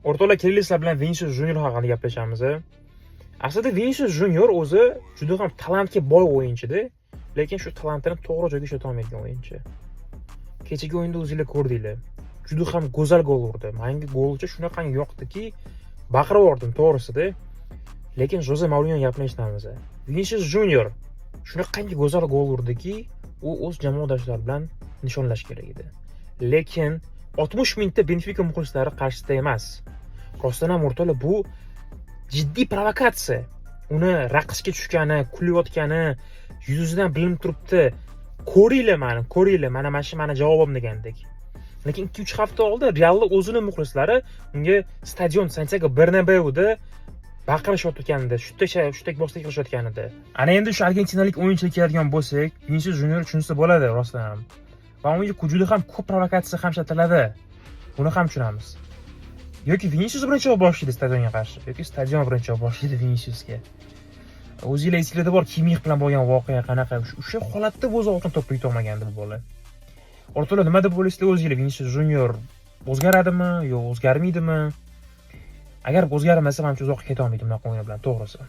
O'rtoqlar, kelinglar bilan Vinicius Junior haqida gaplashamiz. Aslida Vinicius Junior o'zi juda ham talantga boy o'yinchi-da, lekin shu talantini to'g'ri joyga ishlata olmaydigan o'yinchi. Kechagi o'yinda o'zingizlar ko'rdinglar. Juda ham go'zal gol urdi. Menga golchi shunaqangi yoqdiki, baqirib yubordim to'g'risida. Lekin Jose Mourinyo gapini eshitamiz. Vinicius Junior shunaqangi go'zal gol urdiki, u o'z jamoadoshlari bilan nishonlash kerak edi. Lekin 60 mingta Benfica muxlislari qarshisida emas. Rostdan ham o'rtoqlar, bu jiddiy provokatsiya. Uni raqsga tushgani, kulayotgani yuzidan bilinib turibdi. Ko'ringlar mana shu meni javobim degandek. Lekin 2-3 hafta oldin Realning o'zining muxlislari unga stadion Santiago Bernabeuda baqirishayotganida, shutdak boslik qilishayotganida. Ana endi shu argentinalik o'yinchiga keladigan bo'lsak, Vinicius Junior shunisi bo'ladi rostdan ham. Va unga juda ham ko'p provokatsiya ham ishlatiladi. Buni ham tushunamiz. Yoki Vinicius birinchi bo'lib boshlaydi stadionga qarshi, yoki stadion birinchi bo'lib boshlaydi Viniciusga. O'zingizlar esingizda bor, Kimix bilan bo'lgan voqea qanaqa? O'sha holatda o'zi oltin to'pni yuta olmagandi bu bola. O'rtoqlar, nima deb o'ylaysizlar o'zingizlar? Vinicius Junior o'zgaradimi yo o'zgarmaydimi? Agar o'zgarmasa, men uzoqqa keta olmaydim bunaqa o'yin bilan, to'g'risi.